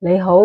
你好，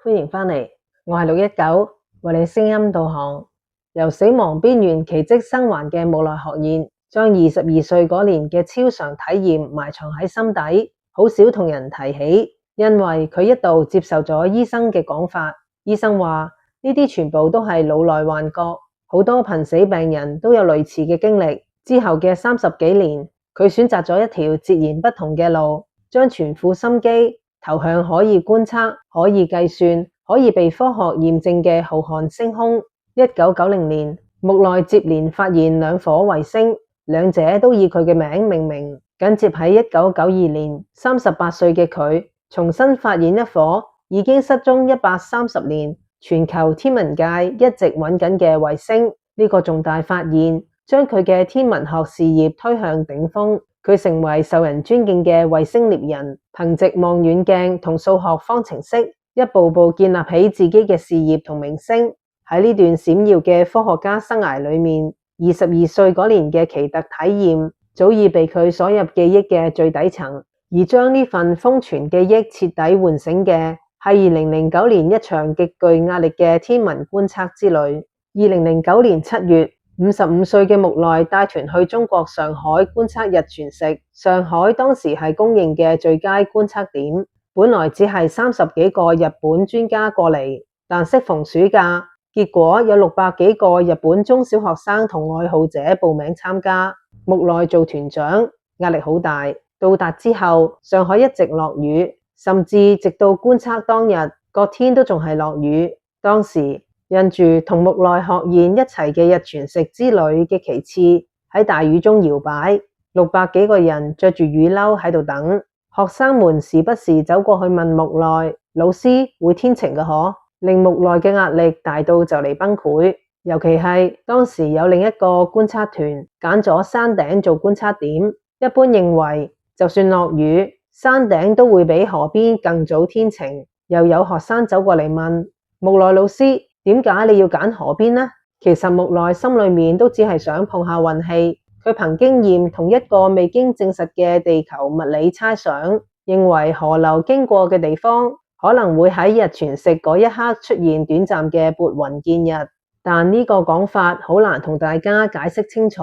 歡迎返嚟，我係619，為你聲音導航。由死亡邊緣奇蹟生還嘅木內學燕，將22歲嗰年嘅超常體驗埋藏喺心底，好少同人提起，因為佢一度接受咗醫生嘅講法。醫生話呢啲全部都係腦內幻覺，好多瀕死病人都有類似嘅經歷。之後嘅30幾年，佢選擇咗一條截然不同嘅路，將全副心機投向可以觀測、可以計算、可以被科學驗證嘅浩瀚星空。1990年，木內接連發現2顆衛星，兩者都以佢嘅名命名。緊接喺1992年，38歲嘅佢重新發現一顆已經失蹤130年、全球天文界一直揾緊嘅衛星。呢個重大發現將佢嘅天文學事業推向頂峰。佢成為受人尊敬嘅衛星獵人，憑藉望遠鏡同數學方程式，一步步建立起自己嘅事業同名聲。喺呢段閃耀嘅科學家生涯裏面，22歲嗰年嘅奇特體驗早已被佢鎖入記憶嘅最底層，而將呢份封存記憶徹底喚醒嘅係2009年一場極具壓力嘅天文觀測之旅。2009年7月，55歲嘅木內帶團去中國上海觀測日全食。上海當時係公認嘅最佳觀測點，本來只係30幾個日本專家過嚟，但適逢暑假，結果有600幾個日本中小學生同愛好者報名參加。木內做團長，壓力好大。到達之後，上海一直落雨，甚至直到觀測當日，個天都仲係落雨。當時印住同木內學燕一齊嘅日全食之旅嘅旗幟喺大雨中搖擺，600幾個人着住雨褸喺度等。學生們時不時走過去問木內：老師，會天晴嘅可？令木內嘅壓力大到就嚟崩潰。尤其係當時有另一個觀測團揀咗山頂做觀測點，一般認為就算落雨，山頂都會比河邊更早天晴。又有學生走過嚟問木內老師：點解你要揀河邊呢？其實木內心裏面都只係想碰下運氣。佢憑經驗同一個未經證實嘅地球物理猜想，認為河流經過嘅地方可能會喺日全食嗰一刻出現短暫嘅撥雲見日。但呢個講法好難同大家解釋清楚。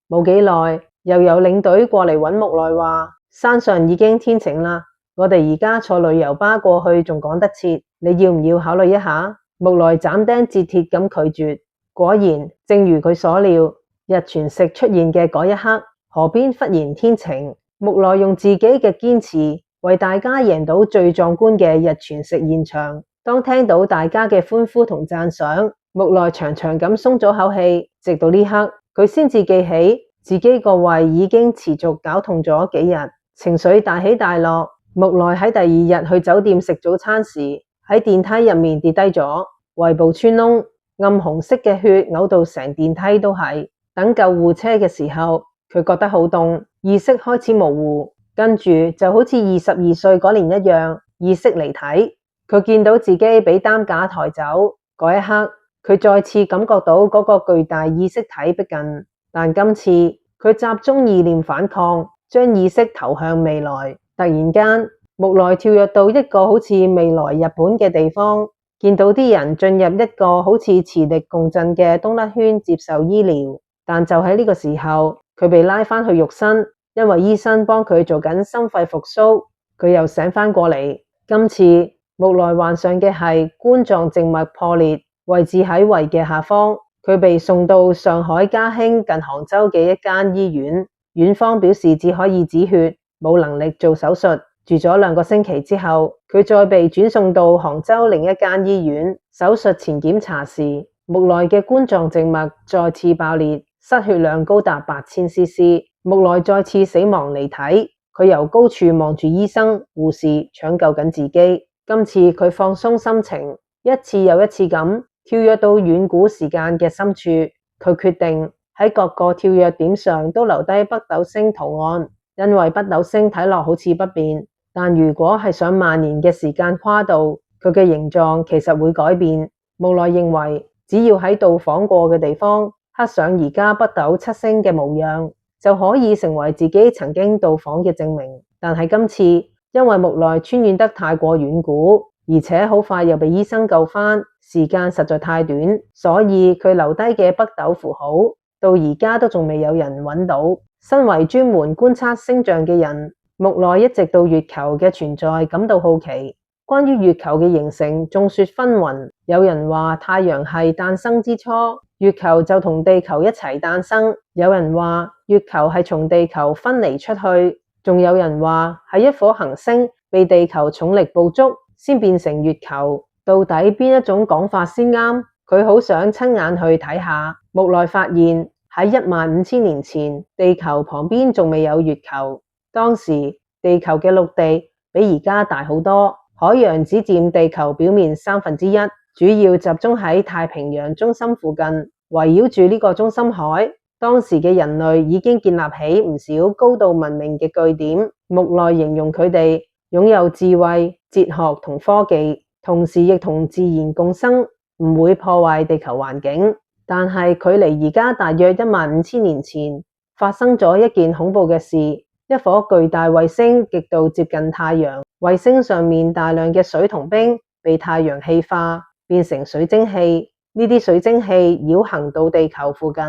冇幾耐，又有領隊過嚟揾木內話：山上已經天晴啦，我哋而家坐旅遊巴過去仲趕得切，你要唔要考慮一下？木內斬釘截鐵咁拒絕。果然，正如佢所料，日全食出現嘅嗰一刻，河邊忽然天晴。木內用自己嘅堅持，為大家贏到最壯觀嘅日全食現場。當聽到大家嘅歡呼同讚賞，木內長長咁鬆咗口氣。直到呢刻，佢先至記起自己個胃已經持續絞痛咗幾日，情緒大起大落。木內喺第二日去酒店食早餐時，喺電梯入面跌低咗，胃部穿窿，暗紅色嘅血嘔到成電梯都係。等救護車嘅時候，佢覺得好凍，意識開始模糊，跟住就好似22歲嗰年一樣，意識離體。佢見到自己俾擔架抬走，嗰一刻佢再次感覺到嗰個巨大意識體逼近，但今次佢集中意念反抗，將意識投向未來。突然間，木內跳躍到一個好似未來日本嘅地方，見到啲人進入一個好似磁力共振嘅冬甩圈接受醫療。但就喺呢個時候，佢被拉返去肉身，因為醫生幫佢做緊心肺復甦。佢又醒返過嚟。今次木內患上嘅係冠狀靜脈破裂，位置喺胃嘅下方。佢被送到上海嘉興近杭州嘅一間醫院，院方表示只可以止血，冇能力做手術。住咗2個星期之後，佢再被轉送到杭州另一間醫院。手術前檢查時，木內嘅冠狀靜脈再次爆裂，失血量高達8000 cc， 木內再次死亡離體。佢由高處望住醫生、護士搶救緊自己。今次佢放鬆心情，一次又一次咁跳躍到遠古時間嘅深處。佢決定喺各個跳躍點上都留低北斗星圖案，因為北斗星睇落好似不變，但如果係上萬年嘅時間跨度，佢嘅形狀其實會改變。木內認為只要喺到訪過嘅地方刻上而家北斗7星嘅模樣，就可以成為自己曾經到訪嘅證明。但係今次因為木內穿越得太過遠古，而且好快又被醫生救返，時間實在太短，所以佢留低嘅北斗符號到而家都仲未有人揾到。身為專門觀察星象嘅人，木內一直對月球嘅存在感到好奇。關於月球嘅形成眾說紛紜，有人話太陽系誕生之初，月球就同地球一齊誕生；有人話月球係從地球分離出去，仲有人話係一顆行星被地球重力捕捉先變成月球。到底邊一種講法先啱？佢好想親眼去睇下。木內發現喺15000年前，地球旁邊仲未有月球，當時地球嘅陸地比而家大好多，海洋只佔地球表面1/3，主要集中喺太平洋中心附近，圍繞住呢個中心海。當時嘅人類已經建立起唔少高度文明嘅據點，木內形容佢哋擁有智慧、哲學同科技，同時亦同自然共生，唔會破壞地球環境。但係距離而家大約15000年前，發生咗一件恐怖嘅事。一顆巨大衛星極度接近太陽，衛星上面大量嘅水同冰被太陽氣化，變成水蒸氣。呢啲水蒸氣繞行到地球附近，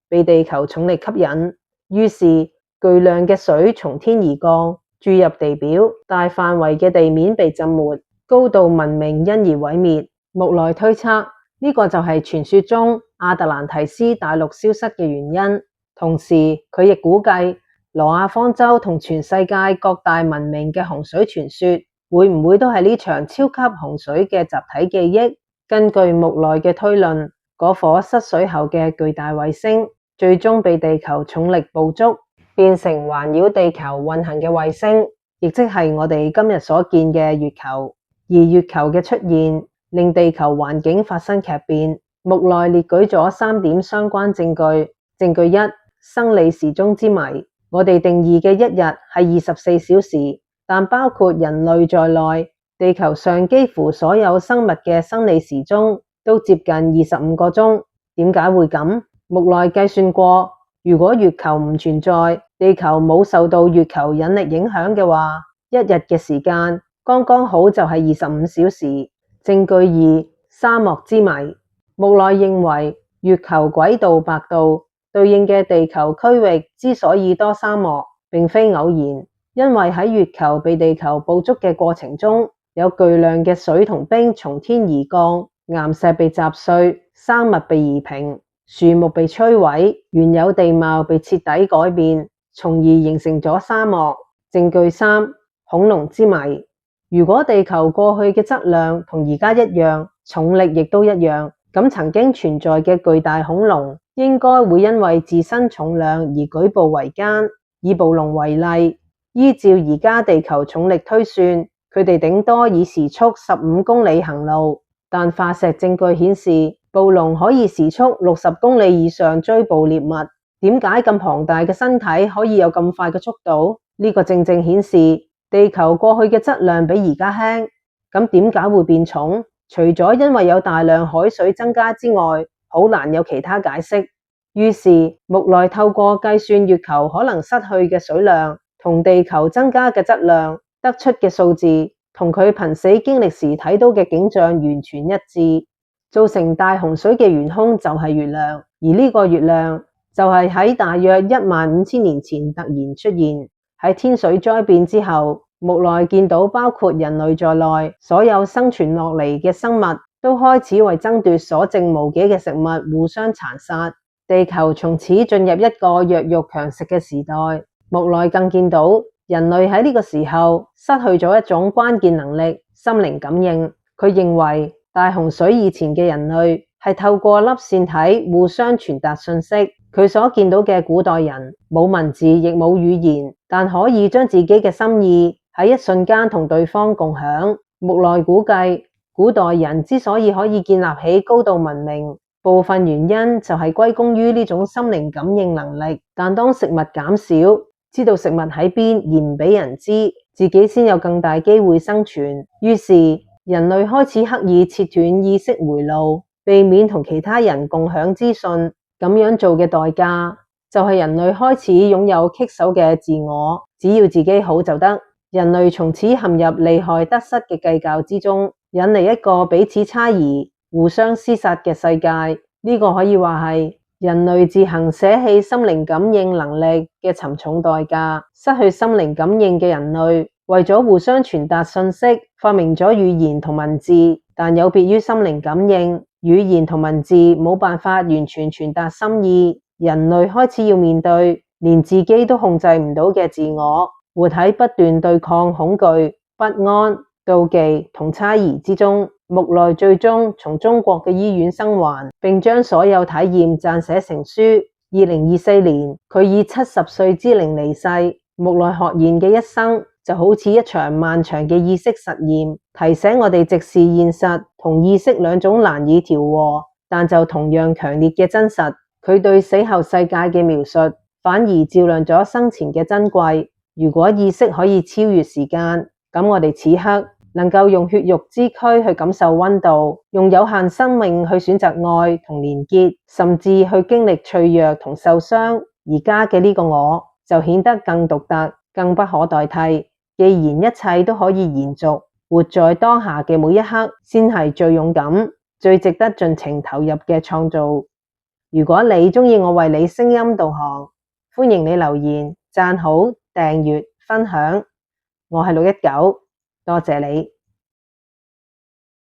被地球重力吸引，於是巨量嘅水從天而降，注入地表，大範圍嘅地面被浸沒，高度文明因而毀滅。木內推測呢個就係傳說中亞特蘭提斯大陸消失嘅原因。同時佢亦估計挪亞方舟同全世界各大文明嘅洪水傳說會唔會都係呢場超級洪水嘅集體記憶？根據木內嘅推論，嗰顆失水後嘅巨大衛星最終被地球重力捕捉，變成環繞地球運行嘅衛星，亦即係我哋今日所見嘅月球。而月球嘅出現令地球環境發生劇變。木內列舉咗3點相關證據。證據1：生理時鐘之謎。我哋定義嘅一日係24小時，但包括人類在內，地球上幾乎所有生物嘅生理時鐘都接近25個鐘。點解會咁？木內計算過，如果月球唔存在，地球冇受到月球引力影響嘅話，一日嘅時間剛剛好就係25小時。證據2：沙漠之謎。木內認為月球軌道白道對應嘅地球區域之所以多沙漠，並非偶然，因為喺月球被地球捕捉嘅過程中，有巨量嘅水同冰從天而降，岩石被砸碎，生物被移平，樹木被摧毀，原有地貌被徹底改變，從而形成咗沙漠。證據3：恐龍之謎。如果地球過去嘅質量同而家一樣，重力亦都一樣，咁曾經存在嘅巨大恐龍應該會因為自身重量而舉步維艱。以暴龍為例，依照而家地球重力推算，佢哋頂多以時速15公里行路，但化石證據顯示暴龍可以時速60公里以上追捕獵物。點解咁龐大嘅身體可以有咁快嘅速度？呢個正正顯示地球過去嘅質量比而家輕。咁點解會變重？除咗因為有大量海水增加之外，好難有其他解釋。於是木內透過計算月球可能失去嘅水量同地球增加嘅質量，得出嘅數字同佢瀕死經歷時睇到嘅景象完全一致。造成大洪水嘅元兇就係月亮，而呢個月亮就係喺大約15000年前突然出現。喺天水災變之後，木內見到包括人類在內所有生存落嚟嘅生物都開始為爭奪所剩無幾嘅食物互相殘殺，地球從此進入一個弱肉強食嘅時代。木內更見到人類喺呢個時候失去咗一種關鍵能力——心靈感應。佢認為大洪水以前嘅人類係透過粒線體互相傳達信息。佢所見到嘅古代人冇文字亦冇語言，但可以將自己嘅心意喺一瞬間同對方共享。木內估計古代人之所以可以建立起高度文明，部分原因就係歸功於呢種心靈感應能力。但當食物減少，知道食物喺邊而唔俾人知，自己先有更大機會生存。於是人類開始刻意切斷意識回路，避免同其他人共享資訊。咁樣做嘅代價就係人類開始擁有棘手嘅自我，只要自己好就得。人類從此陷入利害得失嘅計較之中。引嚟一個彼此猜疑、互相廝殺嘅世界。呢個可以話係人類自行捨棄心靈感應能力嘅沉重代價。失去心靈感應嘅人類，為咗互相傳達信息，發明咗語言同文字，但有別於心靈感應，語言同文字冇辦法完全傳達心意。人類開始要面對連自己都控制唔到嘅自我，活喺不斷對抗恐懼、不安、妒忌同猜疑之中。木內最終從中國嘅醫院生還，並將所有體驗撰寫成書。2024年，佢以70歲之齡離世。木內學賢嘅一生就好似一場漫長嘅意識實驗，提醒我哋直視現實同意識兩種難以調和，但就同樣強烈嘅真實。佢對死後世界嘅描述，反而照亮咗生前嘅珍貴。如果意識可以超越時間，咁我哋此刻能夠用血肉之軀去感受溫度，用有限生命去選擇愛同連結，甚至去經歷脆弱同受傷。而家嘅呢個我就顯得更獨特、更不可代替。既然一切都可以延續，活在當下嘅每一刻先係最勇敢、最值得盡情投入嘅創造。如果你鍾意我為你聲音導航，歡迎你留言、讚好、訂閱、分享。我係619，多謝你。